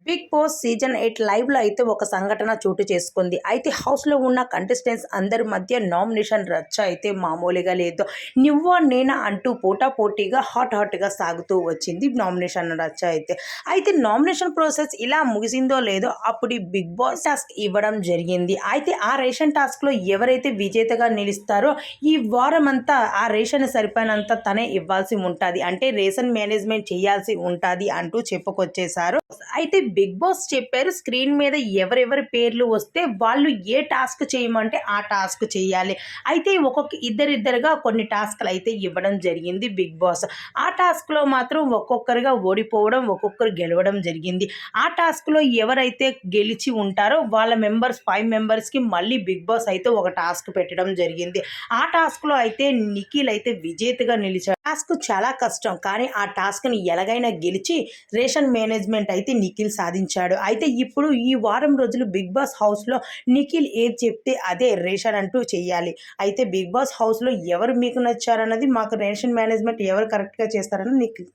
Big boss season 8 లైవ్‌లో అయితే ఒక సంఘటన చోటు చేసుకుంది. అయితే హౌస్‌లో ఉన్న కంటెస్టెంట్స్ అందరి మధ్య నామినేషన్ రచ్చ అయితే మామూలుగా లేదు. నువ్వా నేనా అంటూ పోటాపోటీగా హాట్‌గా సాగుతూ వచ్చింది నామినేషన్ రచ్చ అయితే. అయితే నామినేషన్ ప్రాసెస్ ఇలా ముగిసిందో లేదో అప్పుడు ఈ బిగ్ బాస్ టాస్క్ ఇవ్వడం జరిగింది. అయితే ఆ రేషన్ టాస్క్‌లో ఎవరైతే విజేతగా నిలుస్తారో ఈ వారమంతా ఆ రేషన్ సరిపోయినంత తనే ఇవ్వాల్సి ఉంటాది. అంటే రేషన్ మేనేజ్‌మెంట్ చేయాల్సి ఉంటాది అంటూ చెప్పుకొచ్చేసారు. అయితే బిగ్ బాస్ చెప్పారు స్క్రీన్ మీద ఎవరెవరి పేర్లు వస్తే వాళ్ళు ఏ టాస్క్ చేయమంటే ఆ టాస్క్ చేయాలి. అయితే ఇద్దరిద్దరుగా కొన్ని టాస్క్‌లు అయితే ఇవ్వడం జరిగింది బిగ్ బాస్. ఆ టాస్క్‌లో మాత్రం ఒక్కొక్కరుగా ఓడిపోవడం, ఒక్కొక్కరు గెలవడం జరిగింది. ఆ టాస్క్‌లో ఎవరైతే గెలిచి ఉంటారో వాళ్ళ మెంబర్స్ 5 మెంబర్స్‌కి మళ్ళీ బిగ్ బాస్ అయితే ఒక టాస్క్ పెట్టడం జరిగింది. ఆ టాస్క్‌లో అయితే నిఖిల్ అయితే విజేతగా నిలిచాడు. టాస్క్ చాలా కష్టం. కానీ ఆ టాస్క్‌ని ఎలాగైనా గెలిచి రేషన్ మేనేజ్మెంట్ అయితే నిఖిల్ సాధించాడు. అయితే ఇప్పుడు ఈ వారం రోజులు బిగ్ బాస్ హౌస్‌లో నిఖిల్ ఏది చెప్తే అదే రేషన్ అంటూ చేయాలి. అయితే బిగ్ బాస్ హౌస్‌లో ఎవరు మీకు నచ్చారన్నది మాకు రేషన్ మేనేజ్మెంట్ ఎవరు కరెక్ట్‌గా చేస్తారని నిఖిల్